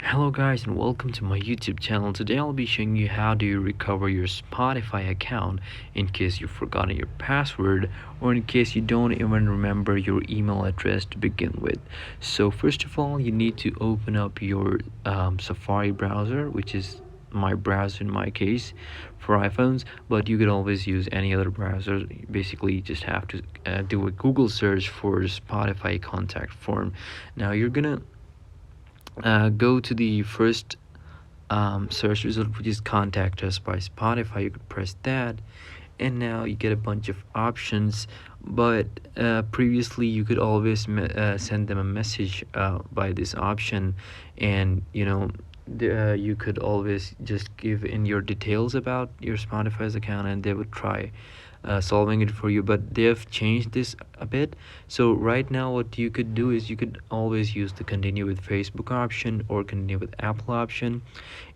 Hello guys and welcome to my YouTube channel. Today I'll be showing you how do you recover your Spotify account in case you've forgotten your password or in case you don't even remember your email address to begin with. So first of all, you need to open up your Safari browser, which is my browser in my case for iPhones, but you could always use any other browser. Basically you just have to do a Google search for Spotify contact form. Now you're gonna go to the first search result, which is contact us by Spotify. You could press that, and now you get a bunch of options. But previously you could always send them a message by this option, and you could always just give in your details about your Spotify's account and they would try solving it for you. But they have changed this a bit. So right now what you could do is you could always use the continue with Facebook option or continue with Apple option,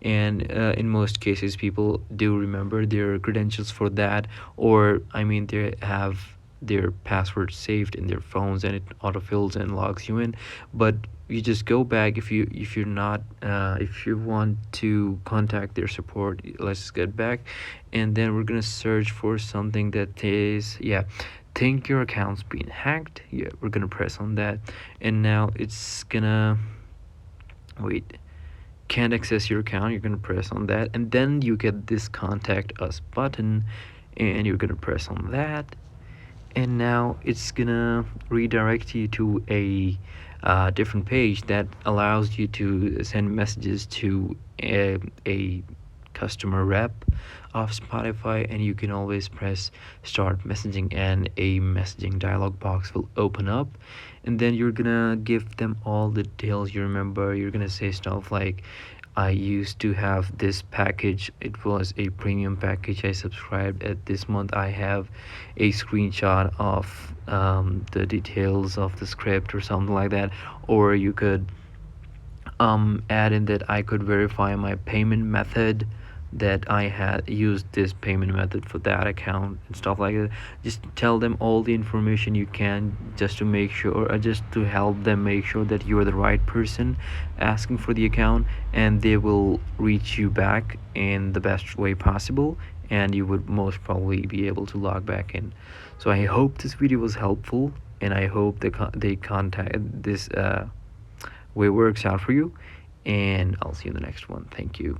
and in most cases people do remember their credentials for that, or I mean they have their password saved in their phones and it autofills and logs you in. But you just go back if you're not if you want to contact their support. Let's just get back, and then we're gonna search for something that is, yeah, think your account's been hacked. Yeah, we're gonna press on that, and now it's gonna wait, can't access your account. You're gonna press on that, and then you get this contact us button, and you're gonna press on that, and now it's gonna redirect you to a different page that allows you to send messages to a customer rep of Spotify, and you can always press start messaging and a messaging dialog box will open up, and then you're gonna give them all the details you remember. You're gonna say stuff like, I used to have this package, it was a premium package I subscribed at this month. I have a screenshot of the details of the script or something like that. Or you could add in that I could verify my payment method, that I had used this payment method for that account and stuff like that. Just tell them all the information you can, just to make sure, just to help them make sure that you are the right person asking for the account, and they will reach you back in the best way possible, and you would most probably be able to log back in. So I hope this video was helpful, and I hope they contact this way works out for you, and I'll see you in the next one. Thank you.